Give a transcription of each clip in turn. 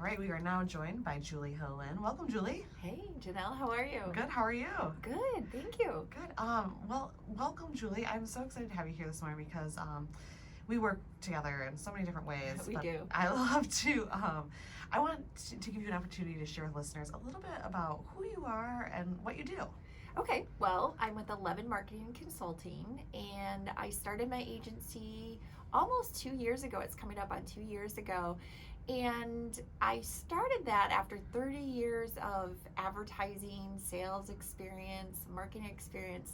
All right, we are now joined by Julie Hillin. Welcome, Julie. Hey, Janelle, how are you? Good. How are you? Good, thank you. Good. Well, welcome, Julie. I'm so excited to have you here this morning because we work together in so many different ways. We do. I love to. I want to give you an opportunity to share with listeners a little bit about who you are and what you do. Okay, well, I'm with 11 Marketing and Consulting, and I started my agency almost 2 years ago. It's coming up on 2 years ago. And I started that after 30 years of advertising, sales experience, marketing experience,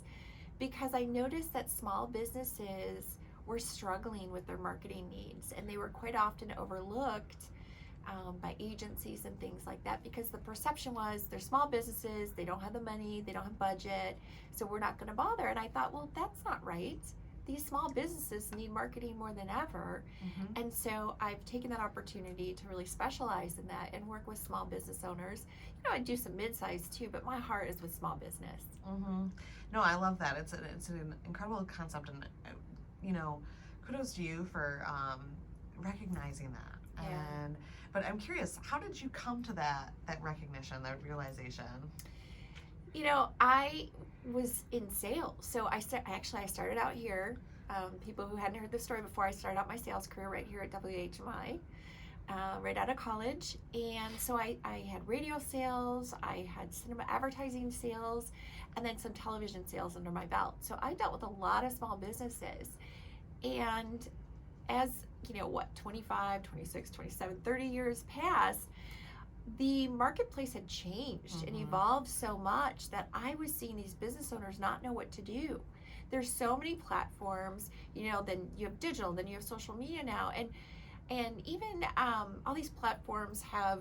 because I noticed that small businesses were struggling with their marketing needs, and they were quite often overlooked by agencies and things like that, because the perception was they're small businesses, they don't have the money, they don't have budget, so we're not going to bother. And I thought, well, that's not right. These small businesses need marketing more than ever. Mm-hmm. And so I've taken that opportunity to really specialize in that and work with small business owners. You know, I do some mid-size too, but my heart is with small business. Mm-hmm. No, I love that. It's an incredible concept, and kudos to you for recognizing that. Yeah. But I'm curious, how did you come to that recognition, that realization? You know, I was in sales, so I started out here. People who hadn't heard the story before, I started out my sales career right here at WHMI, right out of college. And so I had radio sales, I had cinema advertising sales, and then some television sales under my belt. So I dealt with a lot of small businesses. And as, 25, 26, 27, 30 years passed, the marketplace had changed and evolved so much that I was seeing these business owners not know what to do. There's so many platforms, then you have digital, then you have social media now, and even all these platforms have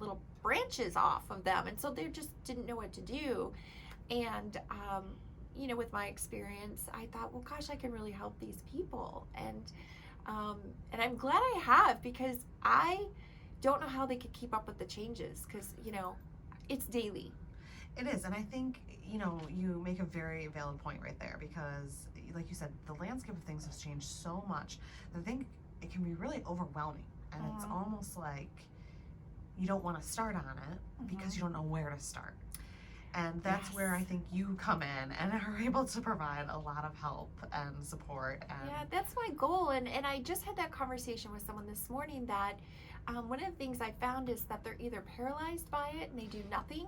little branches off of them, and so they just didn't know what to do. And with my experience, I thought, well, gosh, I can really help these people, and I'm glad I have, because I don't know how they could keep up with the changes, because it's daily. It is, and I think you make a very valid point right there, because like you said, the landscape of things has changed so much that I think it can be really overwhelming, and it's almost like you don't want to start on it because you don't know where to start. And that's where I think you come in and are able to provide a lot of help and support. And yeah, that's my goal. And I just had that conversation with someone this morning that one of the things I found is that they're either paralyzed by it and they do nothing,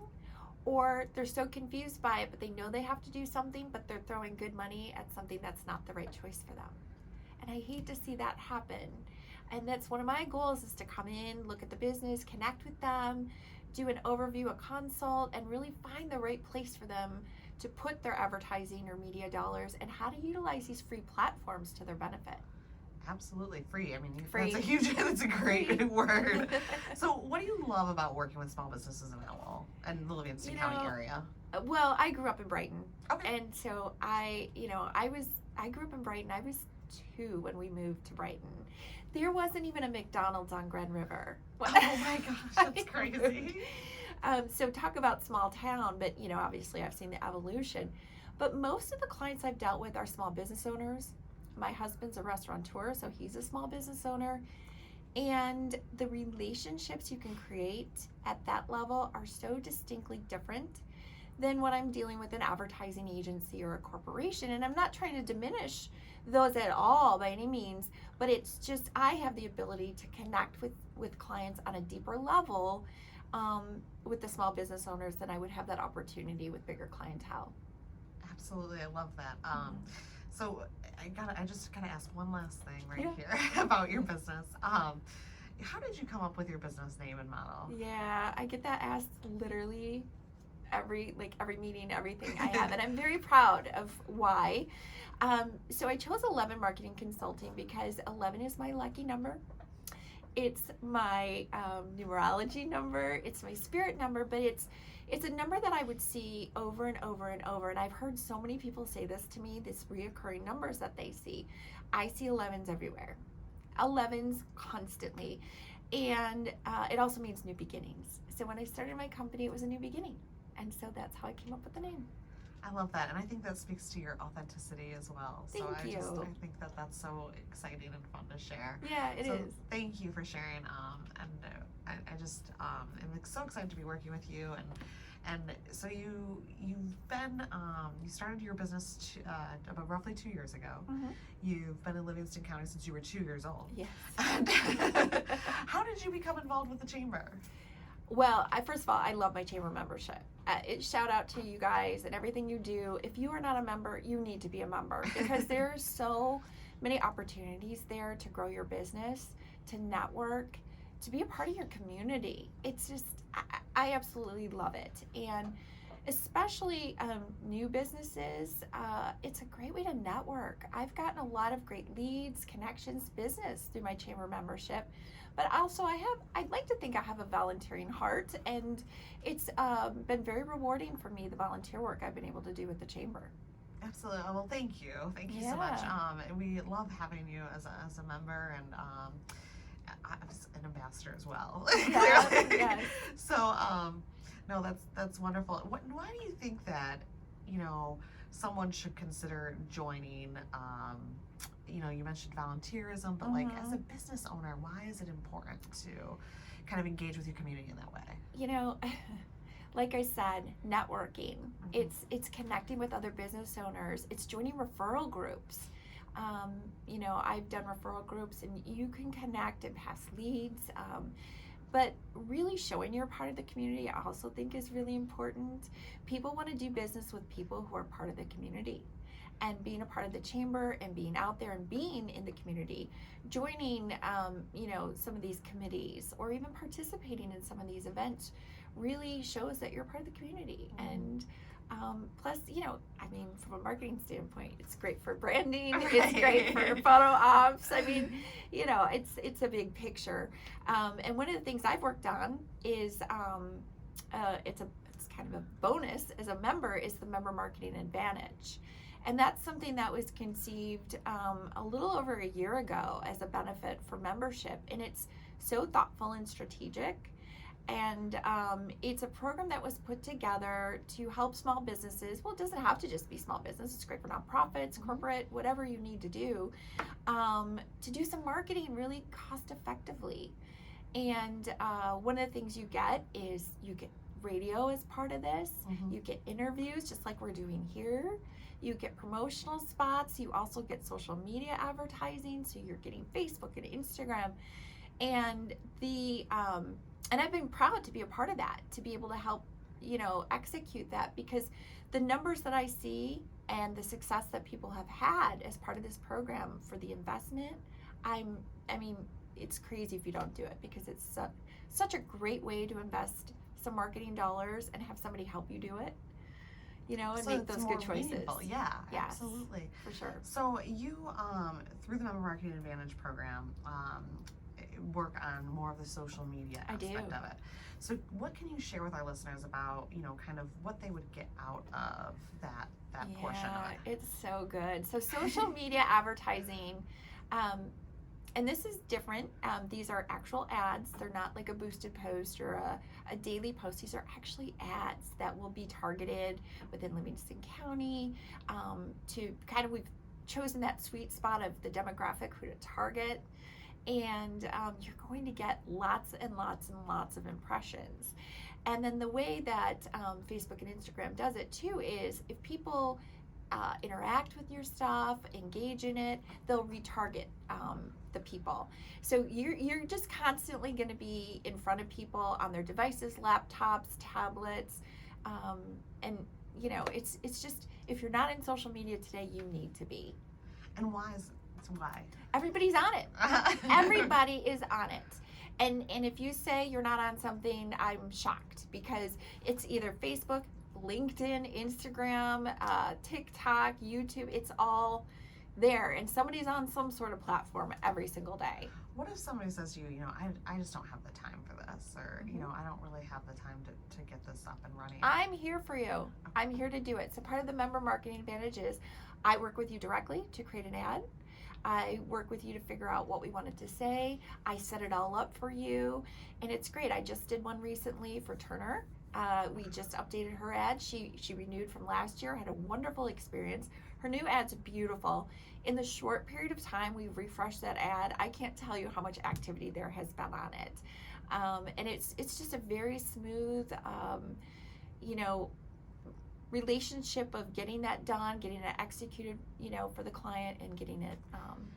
or they're so confused by it, but they know they have to do something, but they're throwing good money at something that's not the right choice for them. And I hate to see that happen. And that's one of my goals, is to come in, look at the business, connect with them, do an overview, a consult, and really find the right place for them to put their advertising or media dollars, and how to utilize these free platforms to their benefit. Absolutely free. I mean, Free. That's a great word. So what do you love about working with small businesses in Elwell and the Livingston County area? Well, I grew up in Brighton. Okay. And so I grew up in Brighton. I was 2 when we moved to Brighton. There wasn't even a McDonald's on Grand River. Oh my gosh, that's crazy. So talk about small town, but obviously I've seen the evolution. But most of the clients I've dealt with are small business owners. My husband's a restaurateur, so he's a small business owner. And the relationships you can create at that level are so distinctly different than what I'm dealing with an advertising agency or a corporation. And I'm not trying to diminish those at all by any means, but it's just I have the ability to connect with clients on a deeper level with the small business owners than I would have that opportunity with bigger clientele. Absolutely, I love that. So I just gotta ask one last thing here about your business. How did you come up with your business name and model? Yeah, I get that asked literally every meeting, everything I have, and I'm very proud of why. So I chose 11 Marketing Consulting because 11 is my lucky number. It's my numerology number. It's my spirit number, but it's a number that I would see over and over and over. And I've heard so many people say this to me, this reoccurring numbers that they see. I see 11s everywhere. 11s constantly. And it also means new beginnings. So when I started my company, it was a new beginning. And so that's how I came up with the name. I love that, and I think that speaks to your authenticity as well. So Thank you. I think that that's so exciting and fun to share. Yeah, it so is. Thank you for sharing. And I just am so excited to be working with you. And so you've been you started your business about roughly 2 years ago. Mhm. You've been in Livingston County since you were 2 years old. Yes. And how did you become involved with the chamber? Well, first of all, I love my chamber membership. Shout out to you guys and everything you do. If you are not a member, you need to be a member because there's so many opportunities there to grow your business, to network, to be a part of your community. It's just, I absolutely love it. And especially new businesses, it's a great way to network. I've gotten a lot of great leads, connections, business through my chamber membership. But also I'd like to think I have a volunteering heart, and it's been very rewarding for me, the volunteer work I've been able to do with the chamber. Absolutely. Well, thank you. Thank you so much. We love having you as a member, and I was an ambassador as well. Yes. So, no, that's wonderful. Why do you think that, someone should consider joining, you mentioned volunteerism, but like as a business owner, why is it important to kind of engage with your community in that way? Like I said, networking. It's connecting with other business owners. It's joining referral groups. I've done referral groups, and you can connect and pass leads. But really showing you're part of the community, I also think is really important. People want to do business with people who are part of the community. And being a part of the chamber and being out there and being in the community, joining, some of these committees or even participating in some of these events really shows that you're part of the community. And plus, from a marketing standpoint, it's great for branding. Right. It's great for photo ops. It's a big picture. And one of the things I've worked on is it's kind of a bonus as a member is the Member Marketing Advantage. And that's something that was conceived a little over a year ago as a benefit for membership. And it's so thoughtful and strategic. And it's a program that was put together to help small businesses. Well, it doesn't have to just be small business. It's great for nonprofits, corporate, whatever you need to do some marketing really cost effectively. And one of the things you get is you get radio as part of this. You get interviews just like we're doing here. You get promotional spots. You also get social media advertising. So you're getting Facebook and Instagram. And and I've been proud to be a part of that, to be able to help, execute that, because the numbers that I see and the success that people have had as part of this program for the investment, it's crazy if you don't do it, because it's such a great way to invest some marketing dollars and have somebody help you do it. And so make those good choices. Meaningful. Yeah, yes, absolutely. For sure. So you, through the Member Marketing Advantage program, work on more of the social media aspect of it. So what can you share with our listeners about, kind of what they would get out of that portion of it? It's so good. So social media advertising, and this is different. These are actual ads. They're not like a boosted post or a daily post. These are actually ads that will be targeted within Livingston County to kind of, we've chosen that sweet spot of the demographic who to target. And you're going to get lots and lots and lots of impressions. And then the way that Facebook and Instagram does it too is if people interact with your stuff, engage in it, they'll retarget the people. So you're just constantly going to be in front of people on their devices, laptops, tablets, and it's just, if you're not in social media today, you need to be. And why? Everybody's on it. Everybody is on it. And if you say you're not on something, I'm shocked, because it's either Facebook, LinkedIn, Instagram, TikTok, YouTube. It's all there, and somebody's on some sort of platform every single day. What if somebody says to you, I just don't have the time for this, or I don't really have the time to get this up and running? I'm here for you. I'm here to do it. So part of the Member Marketing Advantage is I work with you directly to create an ad. I work with you to figure out what we wanted to say. I set it all up for you, and it's great. I just did one recently for Turner, We just updated her ad. She renewed from last year, had a wonderful experience. Her new ad's beautiful. In the short period of time we've refreshed that ad, I can't tell you how much activity there has been on it. And it's just a very smooth, you know, relationship of getting that done, getting it executed, you know, for the client, and getting it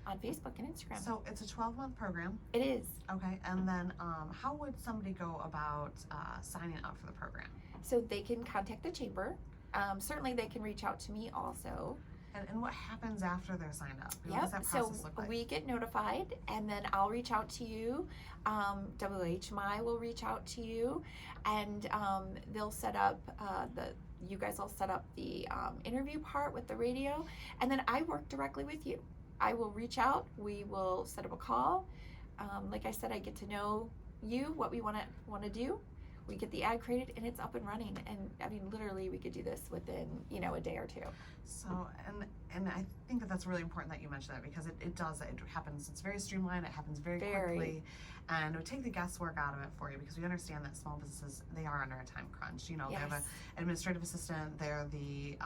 on Facebook and Instagram. So it's a 12-month program. It is. Okay, and then how would somebody go about signing up for the program? So they can contact the chamber. Certainly they can reach out to me also. And what happens after they're signed up? What does that So process look like? we get notified, and then I'll reach out to you. WHMI will reach out to you, and they'll set up you guys will set up the interview part with the radio, and then I work directly with you. I will reach out. We will set up a call. Like I said, I get to know you, what we want to do. We get the ad created, and it's up and running. And I mean, literally, we could do this within, you know, a day or two. So, and I think that that's really important that you mention that, because it happens, it's very streamlined, it happens very quickly, and it would take the guesswork out of it for you, because we understand that small businesses, they are under a time crunch. You know, Yes. they have an administrative assistant, they're the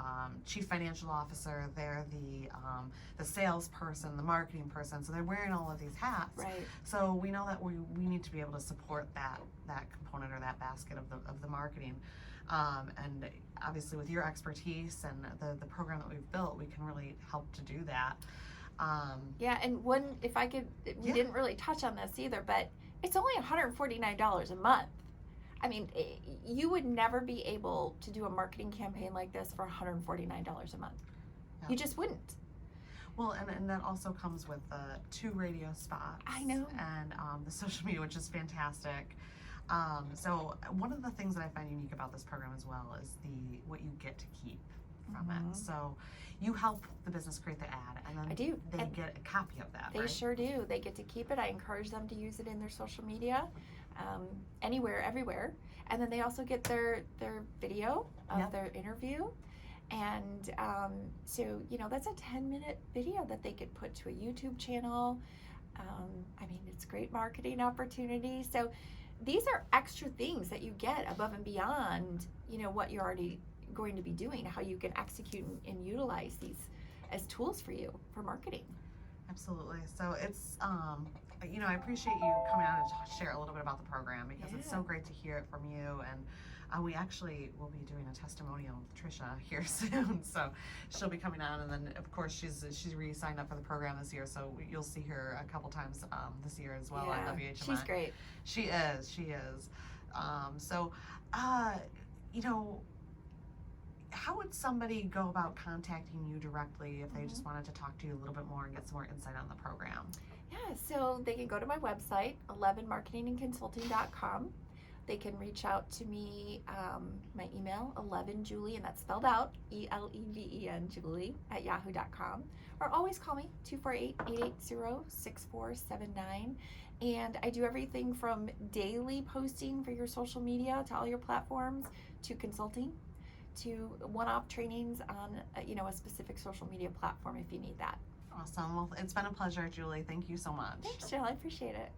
chief financial officer, they're the salesperson, the marketing person, so they're wearing all of these hats. Right. So we know that we need to be able to support that component, or that basket of the marketing. And obviously with your expertise and the program that we've built, we can really help to do that. Yeah, and if I could, we didn't really touch on this either, but it's only $149 a month. I mean, you would never be able to do a marketing campaign like this for $149 a month. Yeah. You just wouldn't. Well, and that also comes with the 2 radio spots. I know. And the social media, which is fantastic. So one of the things that I find unique about this program as well is what you get to keep from it. So you help the business create the ad, and then I do. They And get a copy of that. They right? sure do. They get to keep it. I encourage them to use it in their social media, anywhere, everywhere. And then they also get their video of Yep. their interview. And so, you know, that's a 10-minute video that they could put to a YouTube channel. I mean, it's great marketing opportunity. So these are extra things that you get above and beyond, you know, what you're already going to be doing, how you can execute and utilize these as tools for you for marketing. Absolutely. So it's, you know, I appreciate you coming out and share a little bit about the program, because it's so great to hear it from you. And we actually will be doing a testimonial with Trisha here soon. So she'll be coming on, and then of course she's re-signed up for the program this year. So you'll see her a couple times this year as well on WHMI. She's great. She is. So, you know, how would somebody go about contacting you directly if they just wanted to talk to you a little bit more and get some more insight on the program? Yeah, so they can go to my website, 11marketingandconsulting.com. They can reach out to me, my email, 11Julie, and that's spelled out, ELEVEN, Julie, @yahoo.com. Or always call me, 248-880-6479. And I do everything from daily posting for your social media to all your platforms, to consulting, to one-off trainings on you know, a specific social media platform if you need that. Awesome. Well, it's been a pleasure, Julie. Thank you so much. Thanks, Jill. I appreciate it.